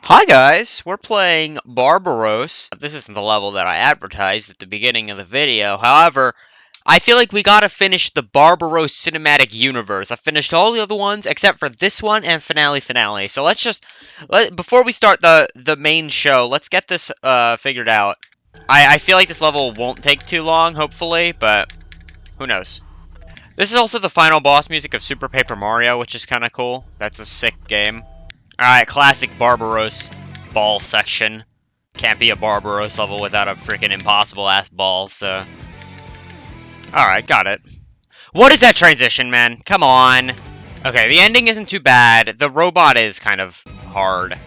Hi guys, we're playing Barbaros. This isn't the level that I advertised at the beginning of the video. However, I feel like we gotta finish the Barbaros cinematic universe. I finished all the other ones except for this one and Finale. So before we start the main show, let's get this figured out. I feel like this level won't take too long, hopefully, but who knows. This is also the final boss music of Super Paper Mario, which is kind of cool. That's a sick game. Alright, classic Barbaros ball section. Can't be a Barbaros level without a freaking impossible-ass ball, so... Alright, got it. What is that transition, man? Come on. Okay, the ending isn't too bad. The robot is kind of hard.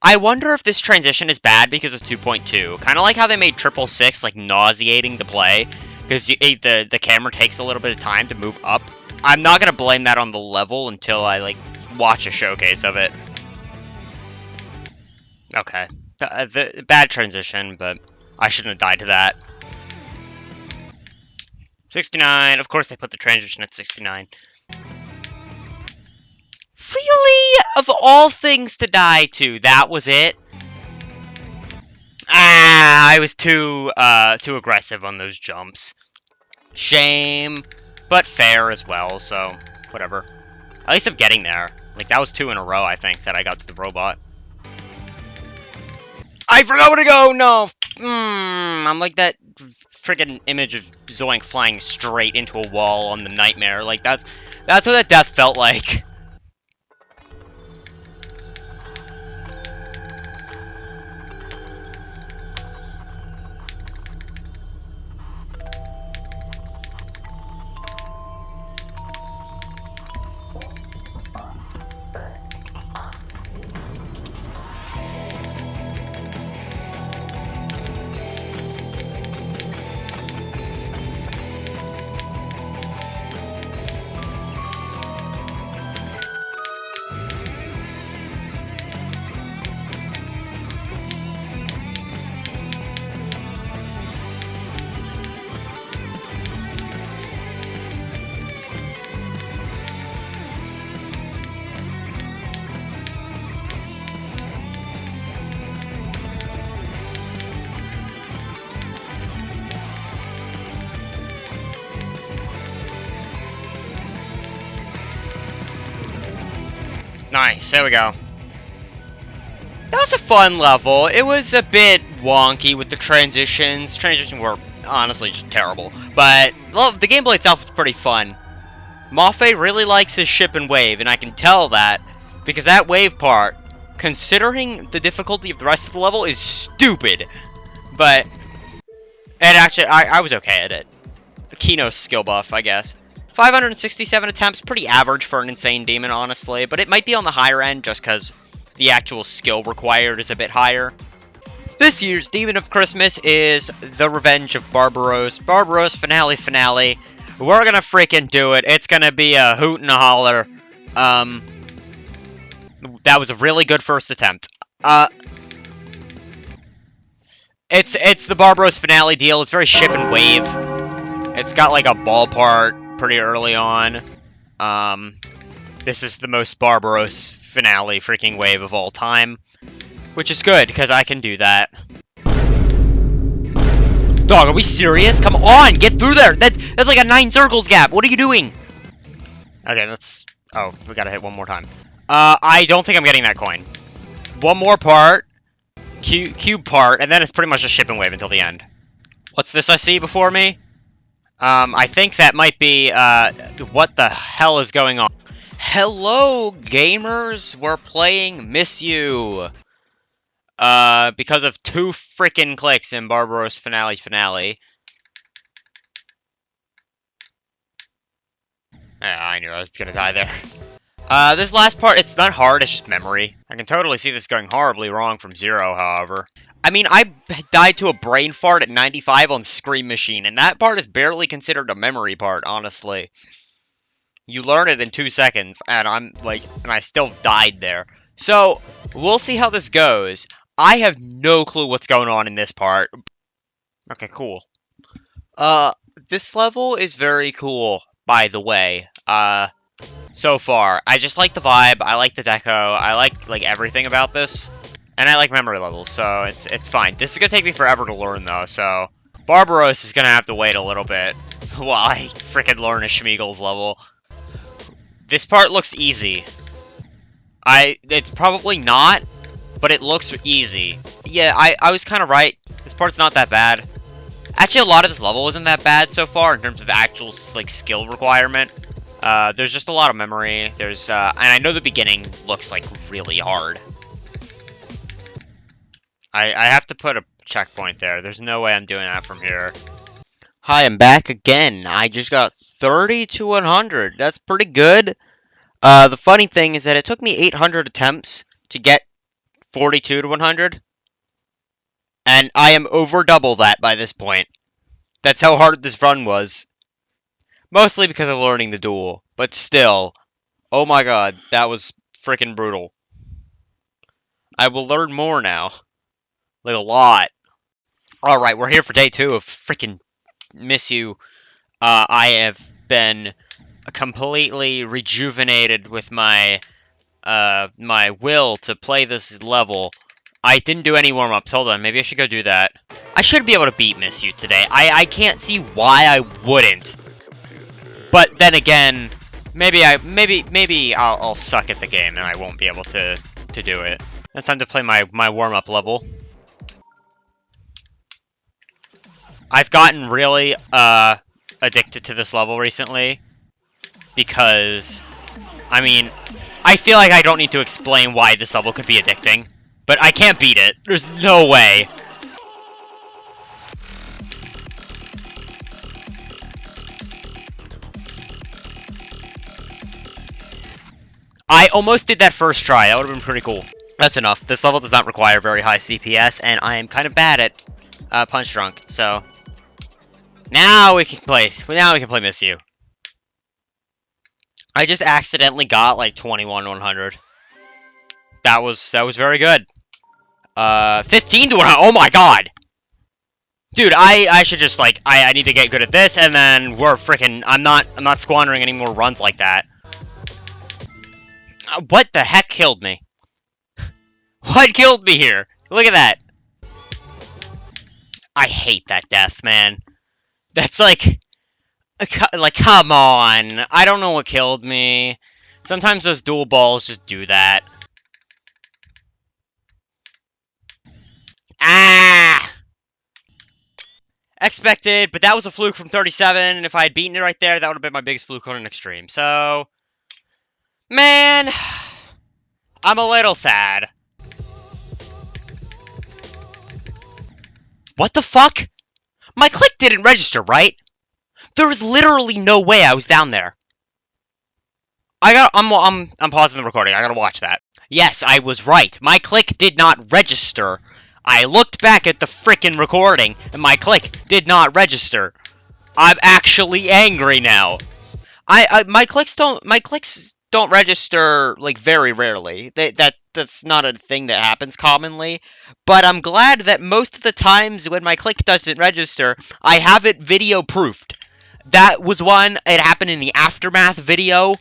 I wonder if this transition is bad because of 2.2. Kind of like how they made 666, like, nauseating to play. Because the camera takes a little bit of time to move up. I'm not gonna blame that on the level until I, like, watch a showcase of it. Okay. The bad transition, but I shouldn't have died to that. 69. Of course they put the transition at 69. Really? Of all things to die to, that was it? I was too aggressive on those jumps. Shame, but fair as well, so whatever. At least I'm getting there. Like, that was 2 in a row, I think, that I got to the robot. I forgot where to go! No! I'm like that friggin' image of Zoink flying straight into a wall on the Nightmare. Like, that's what that death felt like. Nice, there we go. That was a fun level. It was a bit wonky with the transitions. Transitions were honestly just terrible. But the gameplay itself was pretty fun. Mafe really likes his ship and wave, and I can tell that because that wave part, considering the difficulty of the rest of the level, is stupid. But it actually, I was okay at it. Kino's skill buff, I guess. 567 attempts, pretty average for an insane demon, honestly, but it might be on the higher end just because the actual skill required is a bit higher. This year's Demon of Christmas is The Revenge of Barbaros. Barbaros Finale. We're gonna freaking do it. It's gonna be a hoot and a holler. That was a really good first attempt. It's the Barbaros Finale deal. It's very ship and wave. It's got like a ball part pretty early on. This is the most Barbaros Finale freaking wave of all time. Which is good, because I can do that. Dog, are we serious? Come on, get through there! That's like a 9 circles gap! What are you doing? Okay, let's... Oh, we gotta hit one more time. I don't think I'm getting that coin. One more part. Cube part, and then it's pretty much a ship and wave until the end. What's this I see before me? I think that might be, what the hell is going on? Hello, gamers! We're playing Miss You! Because of 2 frickin' clicks in Barbaros Finale. Yeah, I knew I was gonna die there. This last part, it's not hard, it's just memory. I can totally see this going horribly wrong from 0, however. I mean, I died to a brain fart at 95 on Scream Machine, and that part is barely considered a memory part, honestly. You learn it in 2 seconds, and I still died there. So, we'll see how this goes. I have no clue what's going on in this part. Okay, cool. This level is very cool, by the way. so far. I just like the vibe, I like the deco, I like everything about this, and I like memory levels, so it's fine. This is gonna take me forever to learn though, so Barbaros is gonna have to wait a little bit while I freaking learn a Schmeagol's level. This part looks easy. It's probably not, but it looks easy. Yeah, I was kind of right. This part's not that bad. Actually, a lot of this level isn't that bad so far in terms of actual, like, skill requirement. There's just a lot of memory. There's, and I know the beginning looks, like, really hard. I have to put a checkpoint there. There's no way I'm doing that from here. Hi, I'm back again. I just got 30 to 100. That's pretty good. The funny thing is that it took me 800 attempts to get 42 to 100. And I am over double that by this point. That's how hard this run was. Mostly because of learning the duel. But still, oh my god, that was freaking brutal. I will learn more now. Like a lot. Alright, we're here for day 2 of freaking Miss You. I have been completely rejuvenated with my my will to play this level. I didn't do any warm-ups. Hold on, maybe I should go do that. I should be able to beat Miss You today. I can't see why I wouldn't. But then again, maybe I'll suck at the game and I won't be able to do it. It's time to play my warm-up level. I've gotten really addicted to this level recently because, I mean, I feel like I don't need to explain why this level could be addicting. But I can't beat it. There's no way. I almost did that first try. That would have been pretty cool. That's enough. This level does not require very high CPS, and I am kind of bad at Punch Drunk, so... Now we can play Miss You. I just accidentally got, like, 21-100. That was very good. 15 to 100. Oh my god! Dude, I should just, like, I need to get good at this, and then we're freaking... I'm not squandering any more runs like that. What the heck killed me? What killed me here? Look at that. I hate that death, man. That's like, come on. I don't know what killed me. Sometimes those dual balls just do that. Ah! Expected, but that was a fluke from 37, and if I had beaten it right there, that would have been my biggest fluke on an extreme. So, man, I'm a little sad. What the fuck? My click didn't register, right? There was literally no way I was down there. I'm pausing the recording. I gotta watch that. Yes, I was right. My click did not register. I looked back at the frickin' recording, and my click did not register. I'm actually angry now. My clicks don't register, like, very rarely. That's not a thing that happens commonly. But I'm glad that most of the times when my click doesn't register, I have it video proofed. That was one, it happened in the Aftermath video.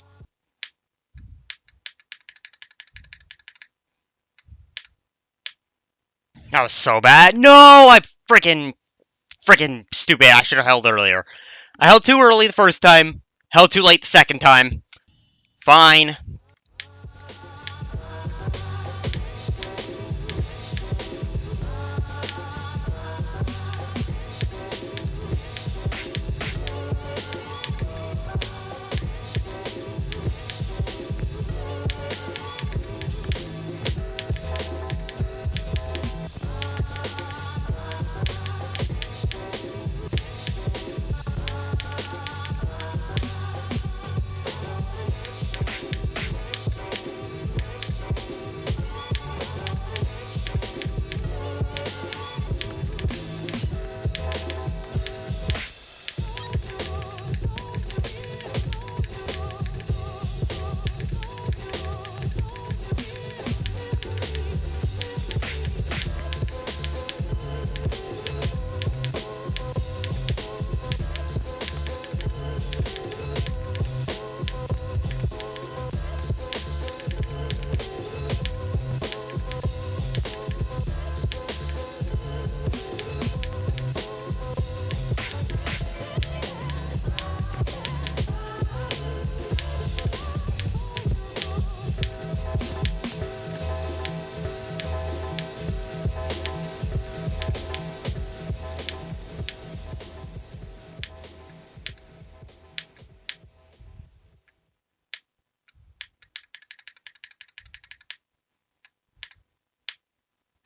That was so bad. No, I freaking stupid. I should have held earlier. I held too early the first time. Held too late the second time. Fine.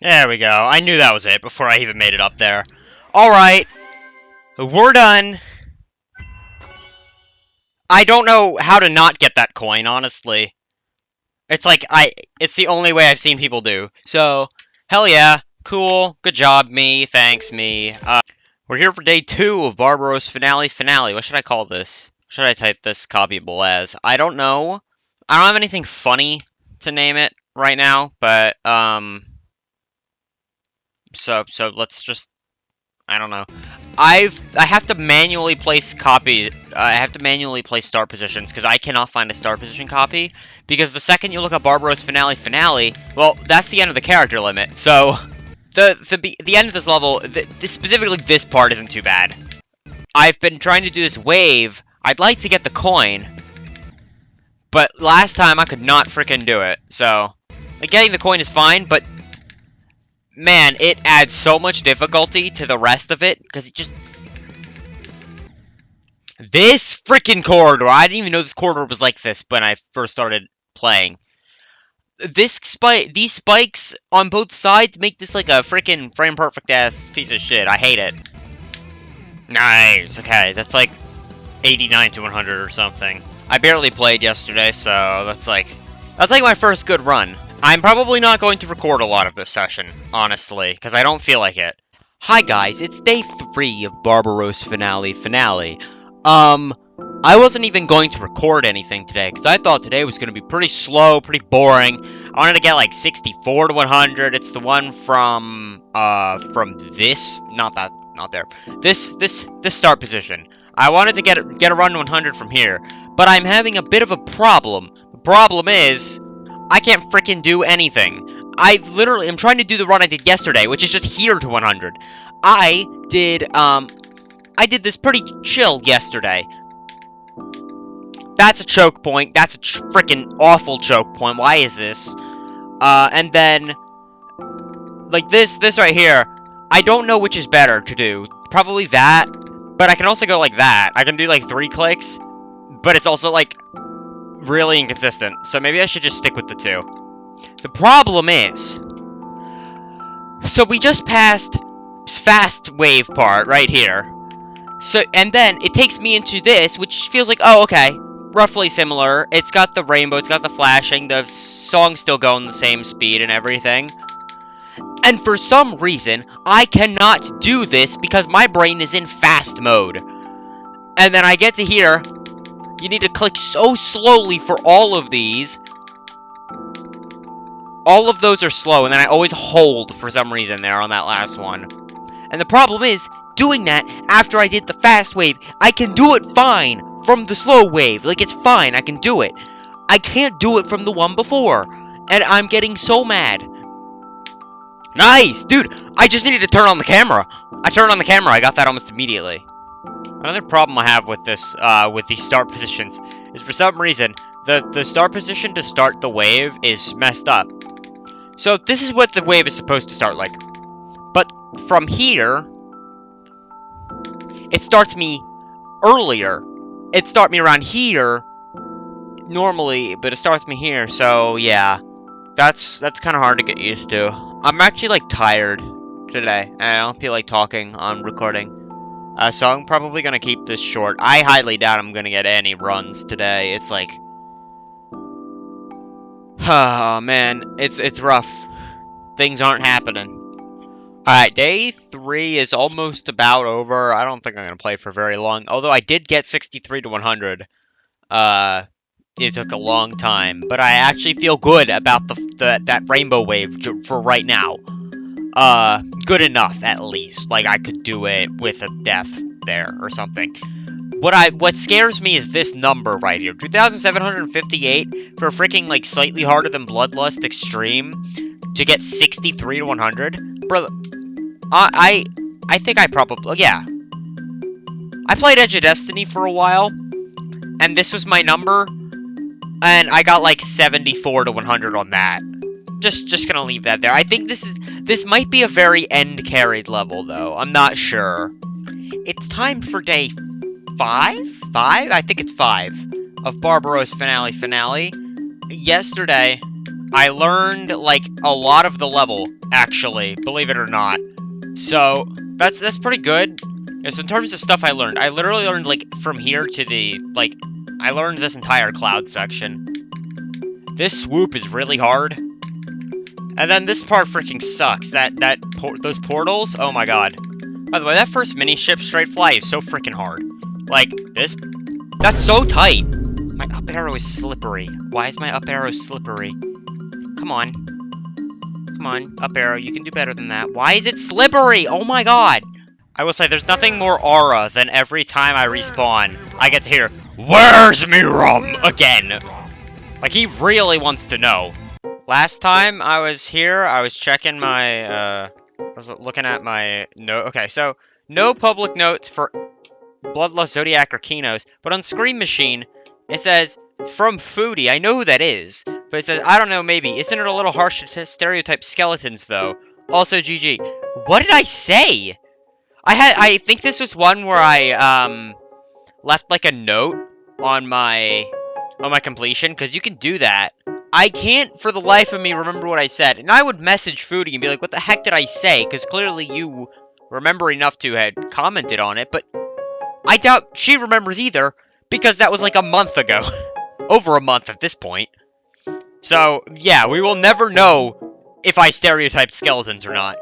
There we go. I knew that was it before I even made it up there. Alright, we're done. I don't know how to not get that coin, honestly. It's like, it's the only way I've seen people do. So, hell yeah. Cool. Good job, me. Thanks, me. We're here for day 2 of Finale. What should I call this? What should I type this copyable as? I don't know. I don't have anything funny to name it right now, but, so let's just, I don't know. I have to manually place I have to manually place start positions because I cannot find a start position copy. Because the second you look up Finale, well, that's the end of the character limit. So the end of this level, specifically this part, isn't too bad. I've been trying to do this wave. I'd like to get the coin, but last time I could not freaking do it. So, like, getting the coin is fine, but man, it adds so much difficulty to the rest of it, because it just... This freaking corridor! I didn't even know this corridor was like this when I first started playing. These spikes on both sides make this like a freaking frame-perfect-ass piece of shit. I hate it. Nice! Okay, that's like 89 to 100 or something. I barely played yesterday, so that's like my first good run. I'm probably not going to record a lot of this session, honestly, because I don't feel like it. Hi guys, it's day 3 of Finale. I wasn't even going to record anything today, because I thought today was going to be pretty slow, pretty boring. I wanted to get like 64 to 100. It's the one from this, not there. This start position. I wanted to get a run to 100 from here, but I'm having a bit of a problem. The problem is, I can't freaking do anything. I literally am trying to do the run I did yesterday, which is just here to 100. I did this pretty chill yesterday. That's a choke point. That's a freaking awful choke point. Why is this? And then, like this right here, I don't know which is better to do. Probably that, but I can also go like that. I can do like 3 clicks, but it's also like really inconsistent. So maybe I should just stick with the 2. The problem is, so we just passed fast wave part right here. So, and then it takes me into this, which feels like, oh, okay, roughly similar. It's got the rainbow, it's got the flashing, the song's still going the same speed and everything. And for some reason, I cannot do this because my brain is in fast mode. And then I get to here, you need to click so slowly for all of these. All of those are slow, and then I always hold for some reason there on that last one. And the problem is, doing that after I did the fast wave, I can do it fine from the slow wave. Like, it's fine, I can do it. I can't do it from the one before. And I'm getting so mad. Nice! Dude, I just needed to turn on the camera. I turned on the camera, I got that almost immediately. Another problem I have with this, with these start positions, is for some reason, the start position to start the wave is messed up. So this is what the wave is supposed to start like. But from here, it starts me earlier. It starts me around here, normally, but it starts me here, so yeah. That's kind of hard to get used to. I'm actually, like, tired today, and I don't feel like talking on recording. So I'm probably gonna keep this short. I highly doubt I'm gonna get any runs today. It's like... oh, man. It's rough. Things aren't happening. Alright, day 3 is almost about over. I don't think I'm gonna play for very long. Although I did get 63 to 100. It took a long time. But I actually feel good about that rainbow wave for right now. Good enough, at least. Like, I could do it with a death there or something. What scares me is this number right here. 2,758 for freaking, like, slightly harder than Bloodlust Extreme to get 63 to 100. Bro, I think I probably... yeah. I played Edge of Destiny for a while, and this was my number, and I got, like, 74 to 100 on that. Just gonna leave that there. I think this might be a very end-carried level, though. I'm not sure. It's time for day 5? I think it's 5 of Barbaros Finale. Yesterday, I learned, like, a lot of the level, actually, believe it or not. So, that's pretty good. Yeah, so in terms of stuff I literally learned, like, from here to the, like, I learned this entire cloud section. This swoop is really hard. And then this part freaking sucks. Those portals, oh my god. By the way, that first mini-ship straight fly is so freaking hard. Like, that's so tight. My up arrow is slippery. Why is my up arrow slippery? Come on. Come on, up arrow, you can do better than that. Why is it slippery? Oh my god! I will say, there's nothing more aura than every time I respawn, I get to hear, "Where's me rum?" again. Like, he really wants to know. Last time I was here, I was checking my, I was looking at my note. Okay, so, no public notes for Bloodlust, Zodiac, or Kinos, but on Scream Machine, it says, "From Foodie." I know who that is, but it says, "I don't know, maybe. Isn't it a little harsh to stereotype skeletons, though? Also, GG." What did I say? I think this was one where I, left, like, a note on my completion, because you can do that. I can't, for the life of me, remember what I said, and I would message Foodie and be like, what the heck did I say? Because clearly you remember enough to have commented on it, but I doubt she remembers either, because that was like a month ago. Over a month at this point. So, yeah, we will never know if I stereotyped skeletons or not.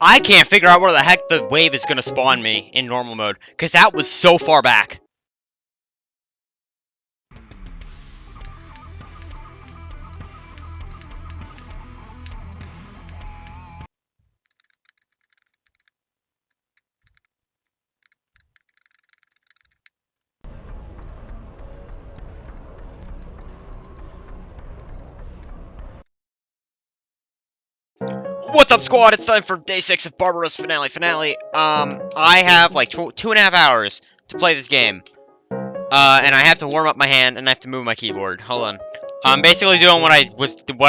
I can't figure out where the heck the wave is gonna spawn me in normal mode, because that was so far back. What's up, squad? It's time for day 6 of Barbaros Finale. I have like 2.5 hours to play this game. And I have to warm up my hand, and I have to move my keyboard. Hold on. I'm basically doing what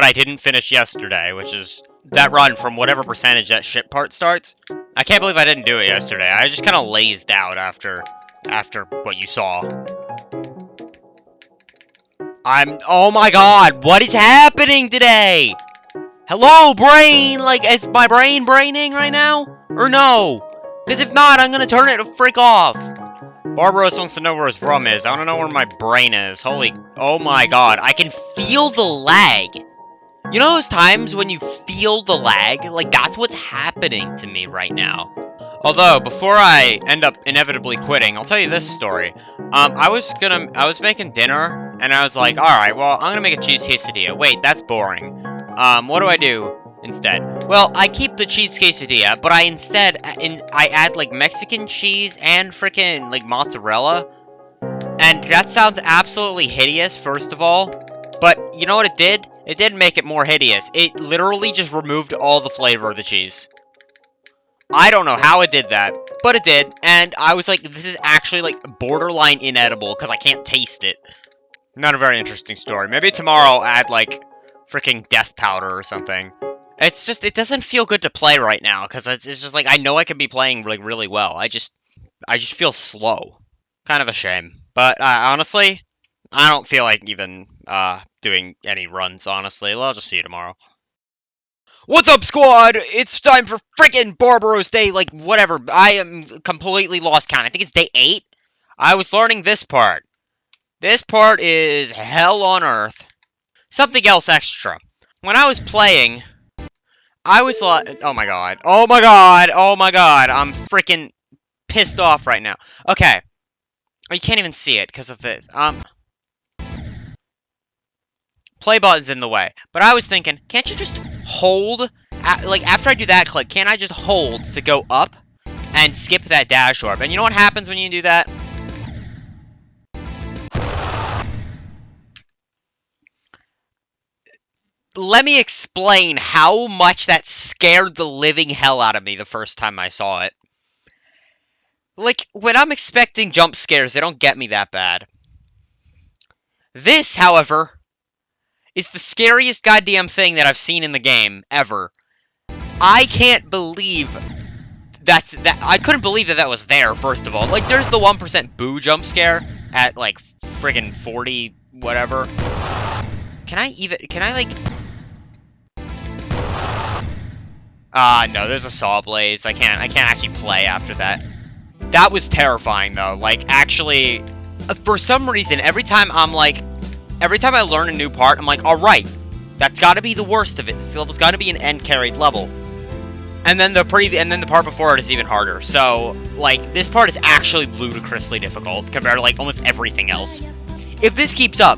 I didn't finish yesterday, which is that run from whatever percentage that ship part starts. I can't believe I didn't do it yesterday. I just kind of lazed out after what you saw. Oh my god, what is happening today? Hello, brain! Like, is my brain braining right now? Or no? Because if not, I'm gonna turn it to frick off. Barbaros wants to know where his rum is. I want to know where my brain is. Oh my god, I can feel the lag. You know those times when you feel the lag? Like, that's what's happening to me right now. Although, before I end up inevitably quitting, I'll tell you this story. I was making dinner, and I was like, alright, well, I'm gonna make a cheese quesadilla. Wait, that's boring. What do I do instead? Well, I keep the cheese quesadilla, but I add, like, Mexican cheese and frickin', like, mozzarella. And that sounds absolutely hideous, first of all. But, you know what it did? It did make it more hideous. It literally just removed all the flavor of the cheese. I don't know how it did that, but it did, and I was like, this is actually, like, borderline inedible, because I can't taste it. Not a very interesting story. Maybe tomorrow I'll add, like, freaking death powder or something. It's just, it doesn't feel good to play right now, because it's just like, I know I could be playing, like, really well. I just feel slow. Kind of a shame. But, honestly, I don't feel like even, doing any runs, honestly. Well, I'll just see you tomorrow. What's up, squad? It's time for freaking Barbaros Day, like, whatever. I am completely lost count. I think it's day 8. I was learning this part. This part is hell on earth. Something else extra. When I was playing, I was like, oh my god. Oh my god. Oh my god. I'm freaking pissed off right now. Okay. You can't even see it because of this. Play button's in the way. But I was thinking, can't you just hold, like, after I do that click, can't I just hold to go up and skip that dash orb? And you know what happens when you do that? Let me explain how much that scared the living hell out of me the first time I saw it. Like, when I'm expecting jump scares, they don't get me that bad. This, however, is the scariest goddamn thing that I've seen in the game, ever. I can't believe that. I couldn't believe that was there, first of all. Like, there's the 1% boo jump scare at, like, friggin' 40, whatever. Can I, like... No, there's a saw blaze. I can't actually play after that. That was terrifying, though. Like, actually, for some reason, every time I learn a new part, I'm like, alright, that's gotta be the worst of it. This level's gotta be an end-carried level. And then the part before it is even harder. So, like, this part is actually ludicrously difficult compared to, like, almost everything else. If this keeps up,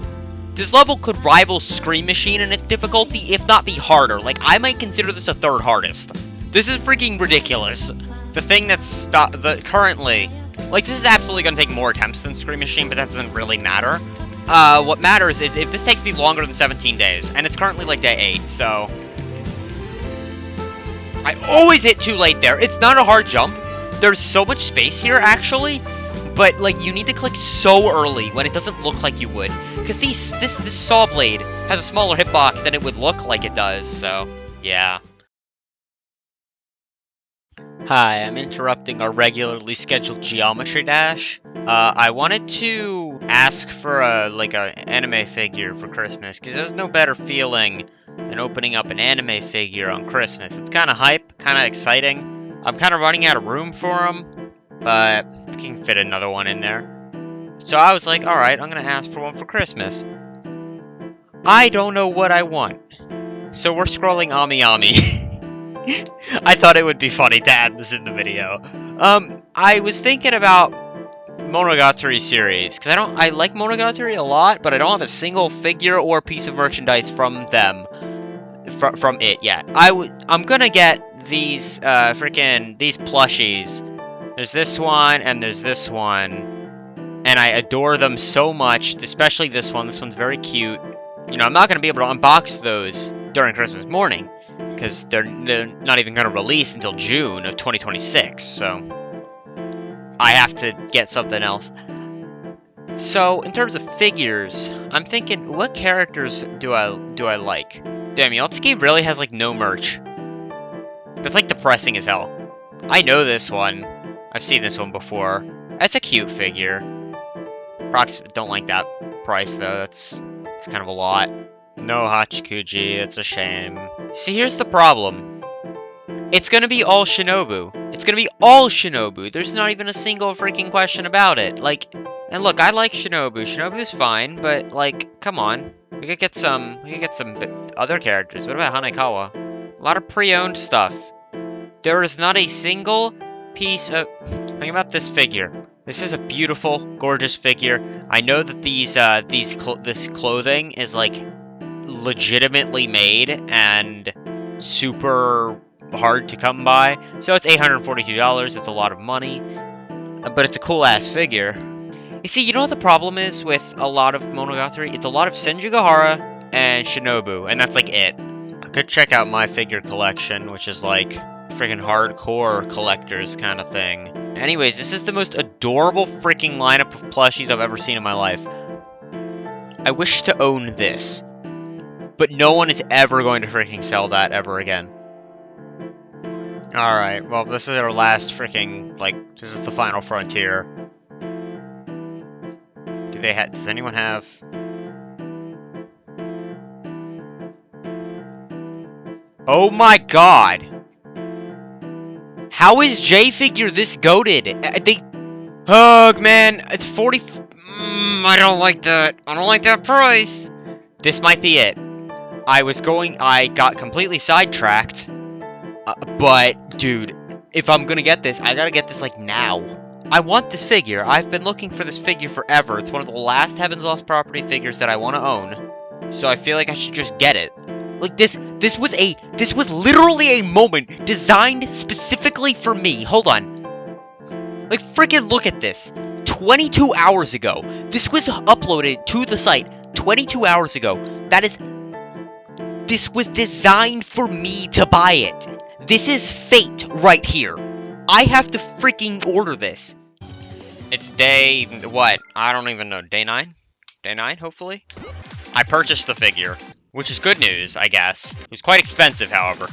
this level could rival Scream Machine in its difficulty, if not be harder. Like, I might consider this a third hardest. This is freaking ridiculous. The thing that's currently... Like, this is absolutely going to take more attempts than Scream Machine, but that doesn't really matter. What matters is if this takes me longer than 17 days, and it's currently, like, day 8, so... I always hit too late there. It's not a hard jump. There's so much space here, actually. But, like, you need to click so early when it doesn't look like you would. Because this saw blade has a smaller hitbox than it would look like it does, so, yeah. Hi, I'm interrupting our regularly scheduled geometry dash. I wanted to ask for an anime figure for Christmas, because there's no better feeling than opening up an anime figure on Christmas. It's kind of hype, kind of exciting. I'm kind of running out of room for them, but we can fit another one in there. So I was like, alright, I'm going to ask for one for Christmas. I don't know what I want. So we're scrolling Ami Ami. I thought it would be funny to add this in the video. I was thinking about Monogatari series, because I like Monogatari a lot, but I don't have a single figure or piece of merchandise from them, from it yet. I'm gonna get these, these plushies. There's this one, and there's this one, and I adore them so much, especially this one. This one's very cute. You know, I'm not gonna be able to unbox those during Christmas morning, because they're not even going to release until June of 2026, so I have to get something else. So, in terms of figures, I'm thinking, what characters do I like? Damn, Yotsuki really has, like, no merch. That's, like, depressing as hell. I know this one. I've seen this one before. That's a cute figure. Don't like that price, though. It's kind of a lot. No Hachikuji, it's a shame. See, here's the problem. It's gonna be all Shinobu. It's gonna be all Shinobu. There's not even a single freaking question about it. Like, and look, I like Shinobu. Shinobu's fine, but, like, come on. We could get some other characters. What about Hanekawa? A lot of pre-owned stuff. There is not a single piece of... Think about this figure. This is a beautiful, gorgeous figure. I know that this clothing is, like, legitimately made and super hard to come by, so it's $842. It's a lot of money, but it's a cool ass figure. You see, you know what the problem is with a lot of Monogatari? It's a lot of Senjugahara and Shinobu, and that's like it. I could check out my figure collection, which is like freaking hardcore collectors kind of thing. Anyways, this is the most adorable freaking lineup of plushies I've ever seen in my life. I wish to own this. But no one is ever going to freaking sell that ever again. Alright, well, this is our last freaking, like, this is the final frontier. Does anyone have... Oh my god! How is J-Figure this goated? Ugh, man, it's 40... I don't like that. I don't like that price. This might be it. I got completely sidetracked, but, dude, if I'm gonna get this, I gotta get this, like, now. I want this figure. I've been looking for this figure forever. It's one of the last Heaven's Lost property figures that I want to own, so I feel like I should just get it. Like, this was literally a moment designed specifically for me. Hold on. Like, freaking look at this. 22 hours ago. This was uploaded to the site 22 hours ago. This was designed for me to buy it. This is fate right here. I have to freaking order this. It's day... what? I don't even know. Day 9? Day 9, hopefully? I purchased the figure, which is good news, I guess. It was quite expensive, however.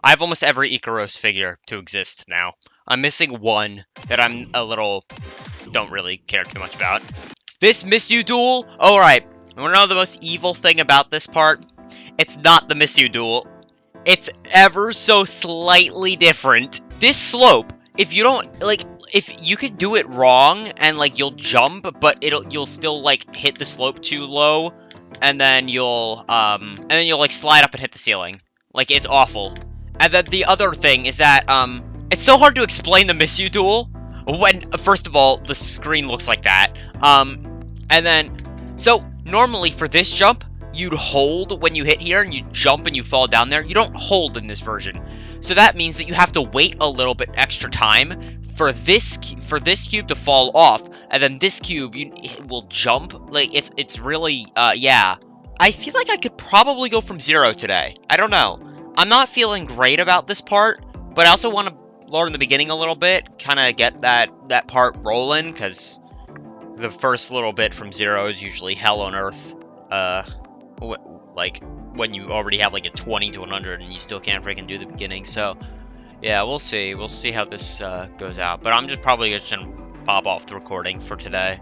I have almost every Ikaros figure to exist now. I'm missing one that I'm don't really care too much about. This Miss You duel? Alright, you wanna know the most evil thing about this part? It's not the Miss You duel. It's ever so slightly different. This slope, if you don't, like, if you could do it wrong, and, like, you'll jump, but you'll still, like, hit the slope too low, and then you'll, like, slide up and hit the ceiling. Like, it's awful. And then the other thing is that, it's so hard to explain the Miss You duel when, first of all, the screen looks like that. And then, so, normally for this jump, you'd hold when you hit here, and you jump and you fall down there. You don't hold in this version. So that means that you have to wait a little bit extra time for this cube to fall off, and then this cube will jump. Like, it's really, yeah. I feel like I could probably go from 0 today. I don't know. I'm not feeling great about this part, but I also want to learn the beginning a little bit, kind of get that part rolling, because the first little bit from 0 is usually hell on earth. Like, when you already have, like, a 20 to 100 and you still can't freaking do the beginning. So, yeah, we'll see. We'll see how this goes out. But I'm just probably just gonna pop off the recording for today.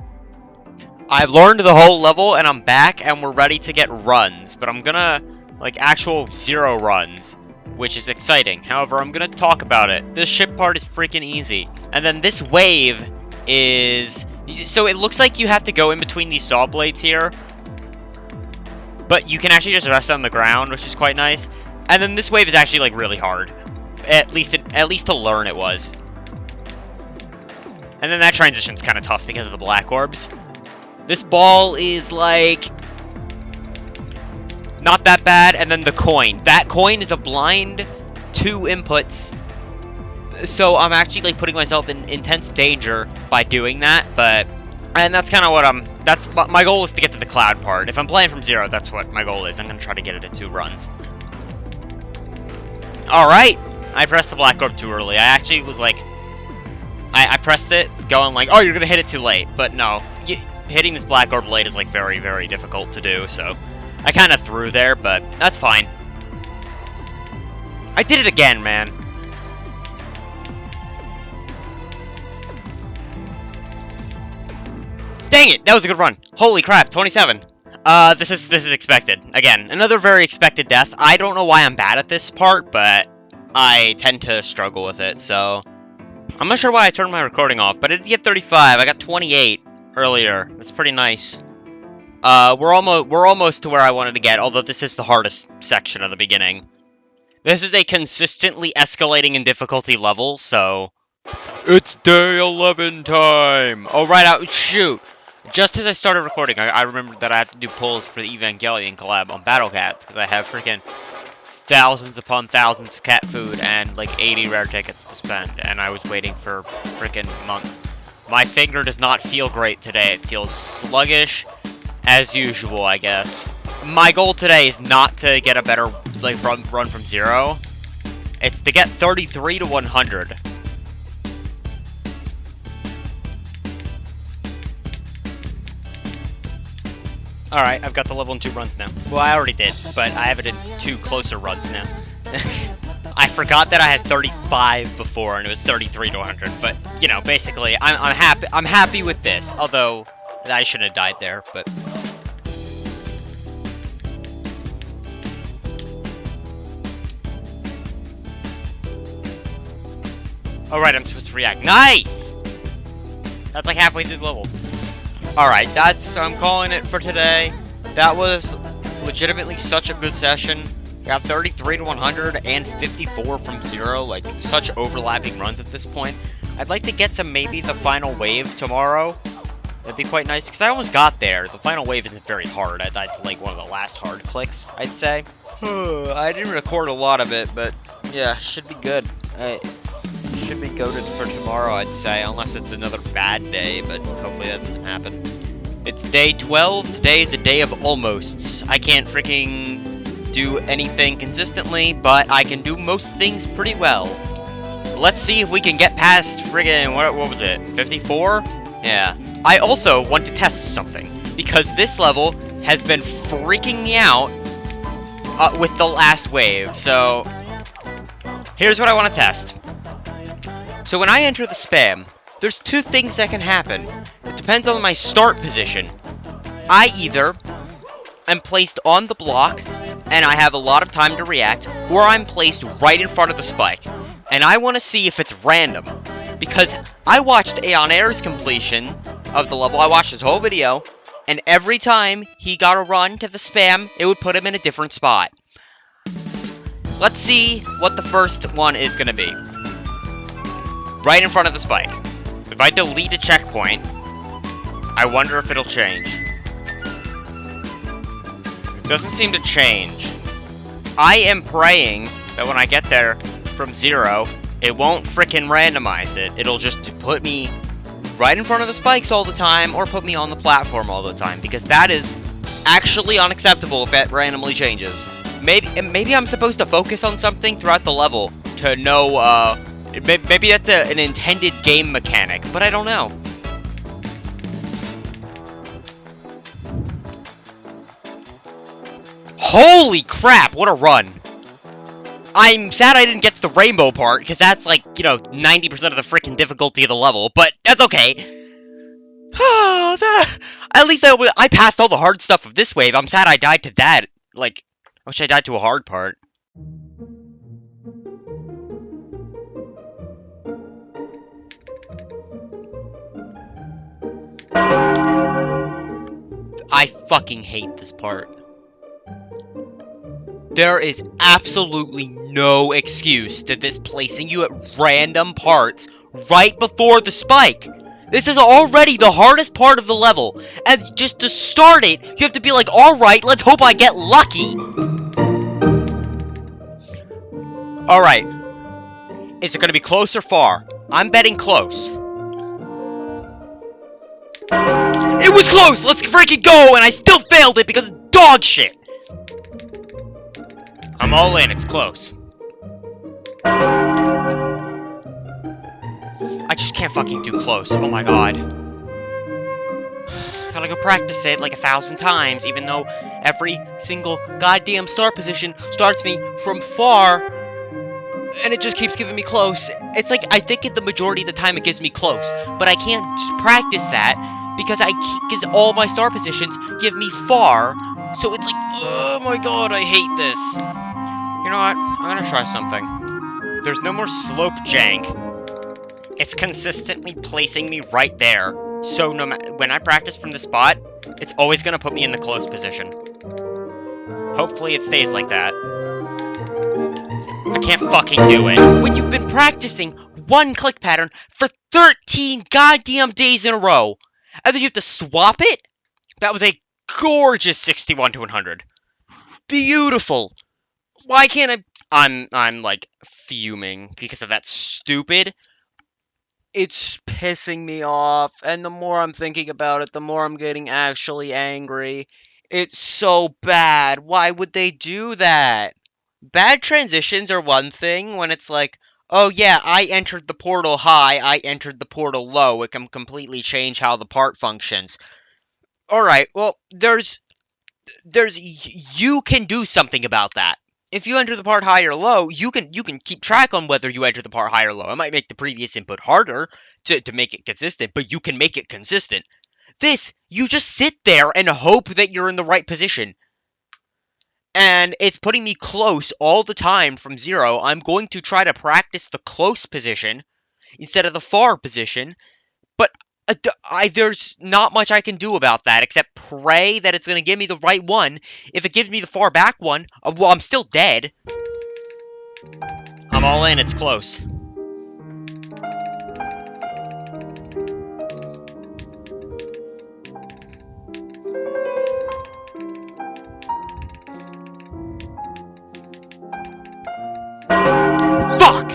I've learned the whole level, and I'm back, and we're ready to get runs. But I'm gonna, like, actual 0 runs, which is exciting. However, I'm gonna talk about it. This ship part is freaking easy. And then this wave is... So it looks like you have to go in between these saw blades here. But you can actually just rest on the ground, which is quite nice. And then this wave is actually, like, really hard. At least to learn it was. And then that transition's kind of tough because of the black orbs. This ball is, like, not that bad. And then the coin. That coin is a blind 2 inputs. So I'm actually, like, putting myself in intense danger by doing that. And that's kind of what my goal is to get to the cloud part. If I'm playing from 0, that's what my goal is. I'm going to try to get it in 2 runs. Alright! I pressed the black orb too early. I actually was like... I pressed it, going like, oh, you're going to hit it too late. But no. Hitting this black orb late is, like, very, very difficult to do, so... I kind of threw there, but that's fine. I did it again, man. Dang it! That was a good run. Holy crap, 27. This is expected. Again, another very expected death. I don't know why I'm bad at this part, but I tend to struggle with it, so... I'm not sure why I turned my recording off, but I did get 35. I got 28 earlier. That's pretty nice. We're almost to where I wanted to get, although this is the hardest section of the beginning. This is a consistently escalating in difficulty level, so... It's day 11 time! Oh, right, shoot! Just as I started recording, I remembered that I have to do polls for the Evangelion collab on Battle Cats, because I have freaking thousands upon thousands of cat food and, like, 80 rare tickets to spend, and I was waiting for freaking months. My finger does not feel great today. It feels sluggish, as usual, I guess. My goal today is not to get a better, like, run from 0. It's to get 33 to 100. Alright, I've got the level in 2 runs now. Well, I already did, but I have it in 2 closer runs now. I forgot that I had 35 before, and it was 33 to 100, but, you know, basically, I'm happy with this, although I shouldn't have died there, but... Alright, I'm supposed to react. Nice! That's like halfway through the level. Alright, I'm calling it for today. That was legitimately such a good session. Got 33 to 100 and 54 from 0, like, such overlapping runs at this point. I'd like to get to maybe the final wave tomorrow. That'd be quite nice, because I almost got there. The final wave isn't very hard. I died to, like, one of the last hard clicks, I'd say. I didn't record a lot of it, but, yeah, should be good. Should be goated for tomorrow, I'd say, unless it's another bad day, but hopefully that doesn't happen. It's day 12. Today is a day of almosts. I can't freaking do anything consistently, but I can do most things pretty well. Let's see if we can get past friggin' what was it? 54? Yeah. I also want to test something, because this level has been freaking me out with the last wave, so here's what I want to test. So when I enter the spam, there's two things that can happen. It depends on my start position. I either am placed on the block, and I have a lot of time to react, or I'm placed right in front of the spike. And I want to see if it's random. Because I watched Aeon Air's completion of the level, I watched his whole video, and every time he got a run to the spam, it would put him in a different spot. Let's see what the first one is going to be. Right in front of the spike. If I delete a checkpoint, I wonder if it'll change. It doesn't seem to change. I am praying that when I get there from 0, it won't frickin' randomize it. It'll just put me right in front of the spikes all the time, or put me on the platform all the time, because that is actually unacceptable if it randomly changes. Maybe I'm supposed to focus on something throughout the level to know, maybe that's an intended game mechanic, but I don't know. Holy crap, what a run! I'm sad I didn't get to the rainbow part, because that's like, 90% of the freaking difficulty of the level, but that's okay. At least I passed all the hard stuff of this wave. I'm sad I died to that. Like, I wish I died to a hard part. I fucking hate this part. There is absolutely no excuse to this placing you at random parts right before the spike. This is already the hardest part of the level, and just to start it, you have to be like, alright, let's hope I get lucky. Alright. Is it going to be close or far? I'm betting close. It was close! Let's freaking go! And I still failed it because of dog shit! I'm all in, it's close. I just can't fucking do close, oh my god. Gotta go practice it like 1,000 times, even though every single goddamn start position starts me from far, and it just keeps giving me close. It's like, I think the majority of the time it gives me close, but I can't practice that, because all my start positions give me far, so it's like, oh my god, I hate this. You know what? I'm gonna try something. There's no more slope jank. It's consistently placing me right there. So when I practice from the spot, it's always gonna put me in the close position. Hopefully it stays like that. I can't fucking do it. When you've been practicing one click pattern for 13 goddamn days in a row, and then you have to swap it? That was a gorgeous 61 to 100. Beautiful. Why can't I'm like fuming because of that stupid. It's pissing me off, and the more I'm thinking about it, the more I'm getting actually angry. It's so bad. Why would they do that? Bad transitions are one thing when it's like, oh yeah, I entered the portal high, I entered the portal low. It can completely change how the part functions. Alright, well, you can do something about that. If you enter the part high or low, you can keep track on whether you enter the part high or low. It might make the previous input harder to make it consistent, but you can make it consistent. This, you just sit there and hope that you're in the right position. And it's putting me close all the time from 0. I'm going to try to practice the close position instead of the far position, but there's not much I can do about that except pray that it's going to give me the right one. If it gives me the far back one, well, I'm still dead. I'm all in, it's close. Fuck!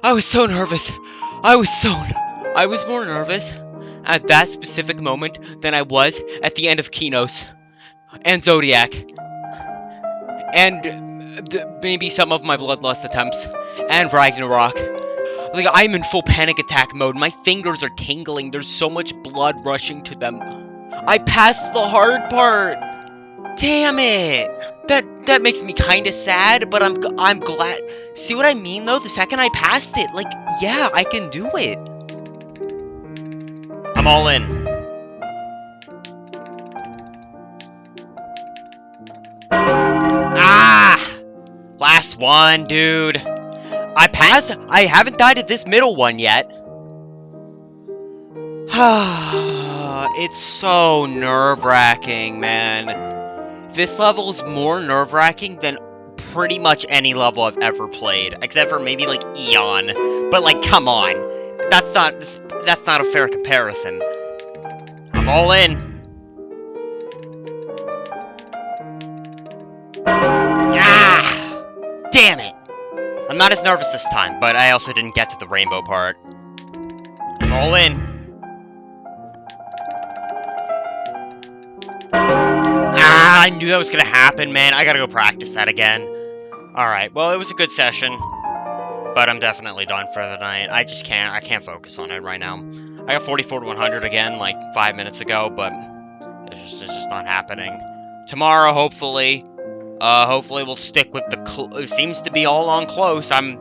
I was so nervous. I was more nervous at that specific moment than I was at the end of Kinos and Zodiac and maybe some of my Bloodlust attempts and Ragnarok. Like, I'm in full panic attack mode. My fingers are tingling. There's so much blood rushing to them. I passed the hard part. Damn it. That makes me kind of sad, but I'm glad. See what I mean, though? The second I passed it, like, yeah, I can do it. I'm all in. Ah! Last one, dude. I passed. I haven't died at this middle one yet. It's so nerve-wracking, man. This level is more nerve-wracking than pretty much any level I've ever played, except for maybe like Eon. But like, come on, that's not a fair comparison. I'm all in. Ah! Damn it! I'm not as nervous this time, but I also didn't get to the rainbow part. I'm all in. Ah, I knew that was gonna happen, man. I gotta go practice that again. Alright, well, it was a good session, but I'm definitely done for the night. I can't focus on it right now. I got 44 to 100 again, like 5 minutes ago, but it's just not happening. Tomorrow, hopefully we'll stick with it seems to be all on close. I'm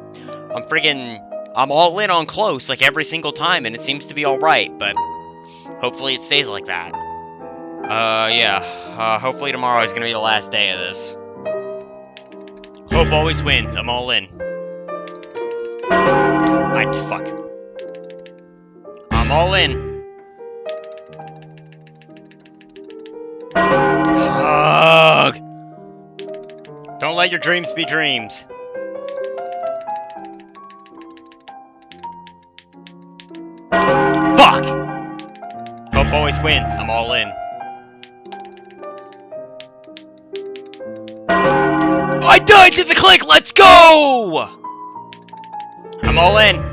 all in on close, like, every single time, and it seems to be alright, but hopefully it stays like that. Yeah. Hopefully tomorrow is gonna be the last day of this. Hope always wins. I'm all in. Fuck. I'm all in. Ugh. Don't let your dreams be dreams. Fuck! Hope always wins. I'm all in. I died to the click! Let's go! I'm all in.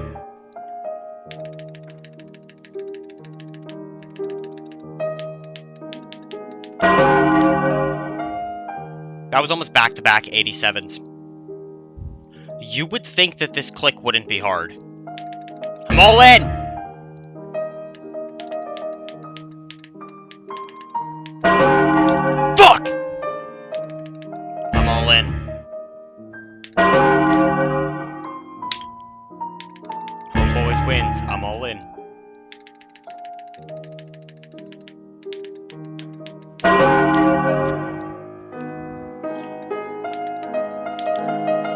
That was almost back-to-back 87s. You would think that this click wouldn't be hard. I'm all in! Fuck! I'm all in. Hope always wins. I'm all in.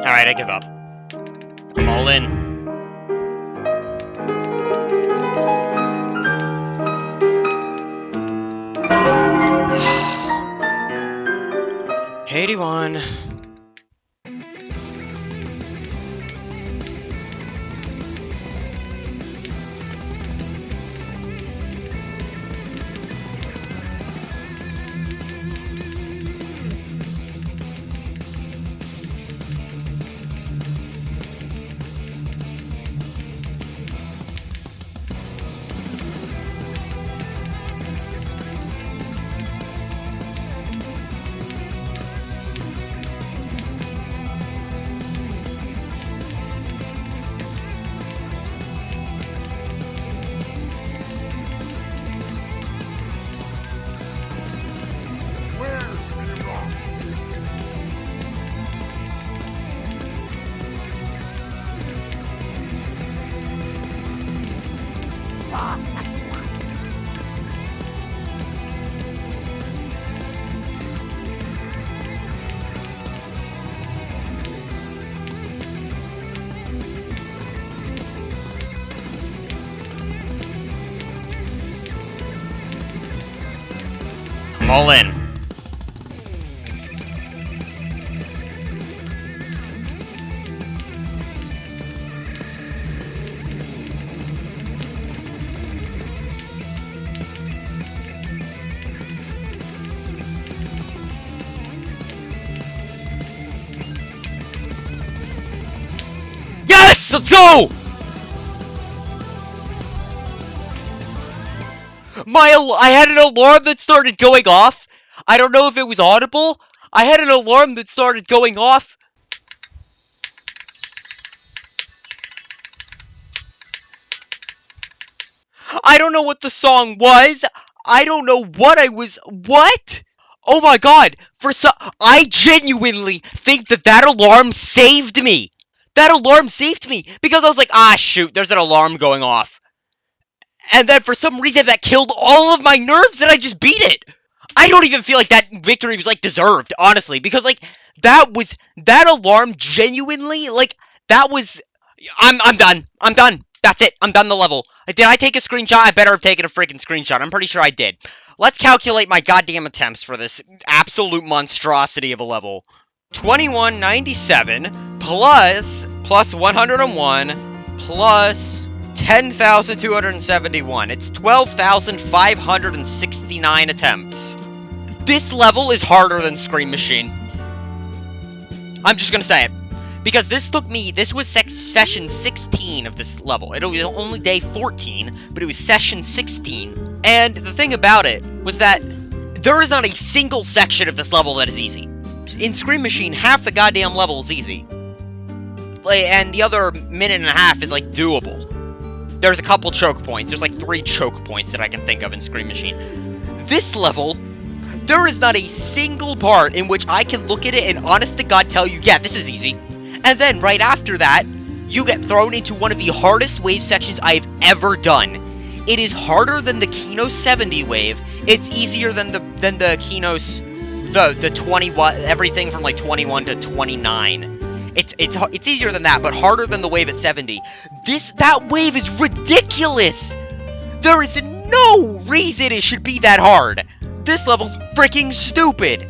Alright, I give up. I'm all in. 81. I'm all in. Yes! Let's go! I had an alarm that started going off. I don't know if it was audible. I had an alarm that started going off. I don't know what the song was. I don't know what I was... What? Oh my god! I genuinely think that alarm saved me! That alarm saved me! Because I was like, ah, shoot, there's an alarm going off. And then for some reason that killed all of my nerves and I just beat it! I don't even feel like that victory was, like, deserved, honestly. Because, like, that alarm genuinely, like, that was... I'm done. I'm done. That's it. I'm done the level. Did I take a screenshot? I better have taken a freaking screenshot. I'm pretty sure I did. Let's calculate my goddamn attempts for this absolute monstrosity of a level. 2197 plus 101 plus 10,271. It's 12,569 attempts. This level is harder than Scream Machine. I'm just gonna say it. Because this was session 16 of this level. It was only day 14, but it was session 16. And the thing about it was that there is not a single section of this level that is easy. In Scream Machine, half the goddamn level is easy. And the other minute and a half is, like, doable. There's a couple choke points. There's, like, 3 choke points that I can think of in Scream Machine. This level... there is not a single part in which I can look at it and honest to God tell you, yeah, this is easy. And then, right after that, you get thrown into one of the hardest wave sections I've ever done. It is harder than the Kino 70 wave. It's easier than the Kino's, the 20, everything from, like, 21 to 29. It's easier than that, but harder than the wave at 70. That wave is ridiculous! There is no reason it should be that hard. This level's freaking stupid!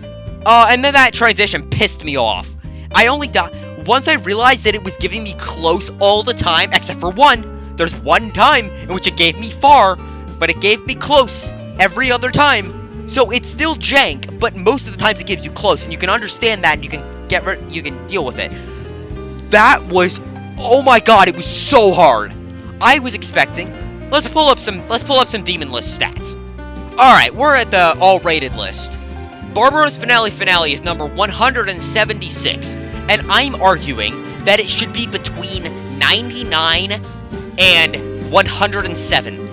And then that transition pissed me off. I only died... once I realized that it was giving me close all the time, except for one. There's one time in which it gave me far, but it gave me close every other time. So it's still jank, but most of the times it gives you close, and you can understand that, and you can deal with it. That was... oh my god, it was so hard. I was expecting... Let's pull up some Demon List stats. Alright, we're at the all-rated list. Barbaros Finale is number 176, and I'm arguing that it should be between 99 and 107.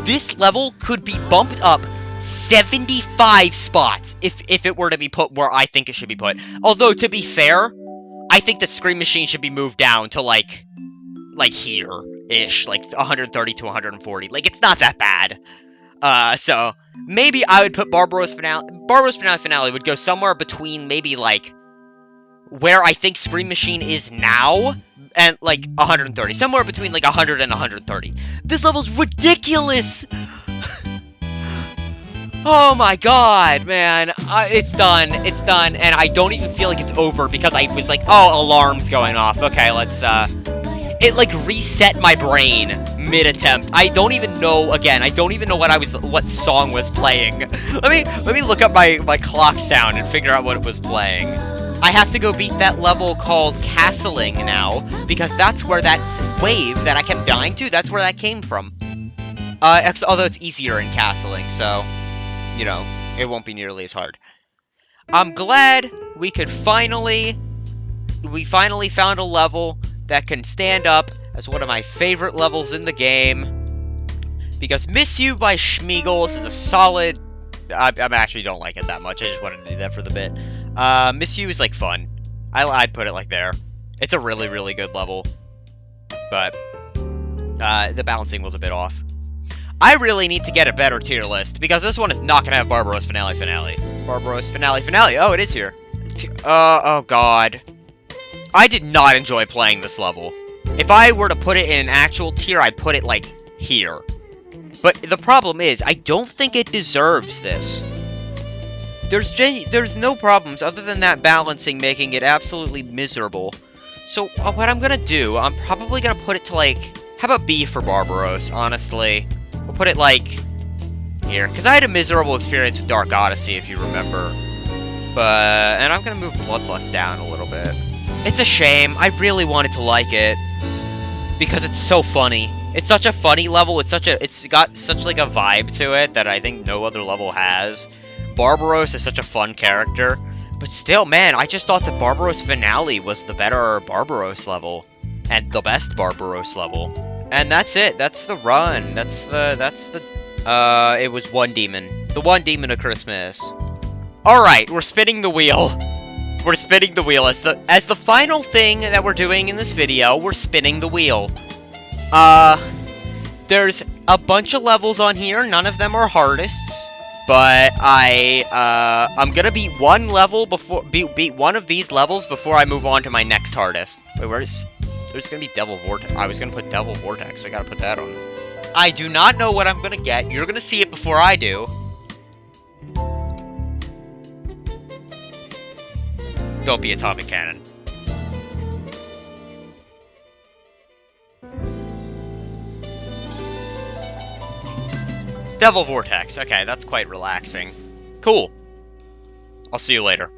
This level could be bumped up 75 spots if it were to be put where I think it should be put. Although, to be fair, I think the Scream Machine should be moved down to, like here-ish, like 130 to 140. Like, it's not that bad. So, maybe I would put Barbaros Finale would go somewhere between maybe, like, where I think Scream Machine is now, and, like, 130. Somewhere between, like, 100 and 130. This level's ridiculous! Oh my god, man. It's done, and I don't even feel like it's over, because I was like, oh, alarm's going off. Okay, let's, it, like, reset my brain mid-attempt. I don't even know what song was playing. Let me look up my clock sound and figure out what it was playing. I have to go beat that level called Castling now, because that's where that wave that I kept dying to, that's where that came from. Although it's easier in Castling, so, you know, it won't be nearly as hard. I'm glad we finally found a level that can stand up as one of my favorite levels in the game. Because Miss You by Schmeagles is a solid... I actually don't like it that much. I just wanted to do that for the bit. Miss You is, like, fun. I'd put it, like, there. It's a really, really good level. But, the balancing was a bit off. I really need to get a better tier list, because this one is not going to have Barbaros Finale. Barbaros Finale. Oh, it is here. Oh, God. I did not enjoy playing this level. If I were to put it in an actual tier, I'd put it, like, here. But the problem is, I don't think it deserves this. There's no problems other than that balancing making it absolutely miserable. So, what I'm gonna do, I'm probably gonna put it to, like... how about B for Barbaros, honestly? We'll put it, like, here. Because I had a miserable experience with Dark Odyssey, if you remember. And I'm gonna move Bloodlust down a little bit. It's a shame. I really wanted to like it. Because it's so funny. It's such a funny level. It's got such, like, a vibe to it that I think no other level has. Barbaros is such a fun character. But still, man, I just thought that Barbaros Finale was the better Barbaros level. And the best Barbaros level. And that's it. That's the run. It was one demon. The one demon of Christmas. Alright, we're spinning the wheel. We're spinning the wheel. As the final thing that we're doing in this video, we're spinning the wheel. There's a bunch of levels on here. None of them are hardests. But I'm gonna beat one level before, beat one of these levels before I move on to my next hardest. Wait, there's gonna be Devil Vortex. I was gonna put Devil Vortex. I gotta put that on. I do not know what I'm gonna get. You're gonna see it before I do. Don't be Atomic Cannon. Devil Vortex. Okay, that's quite relaxing. Cool. I'll see you later.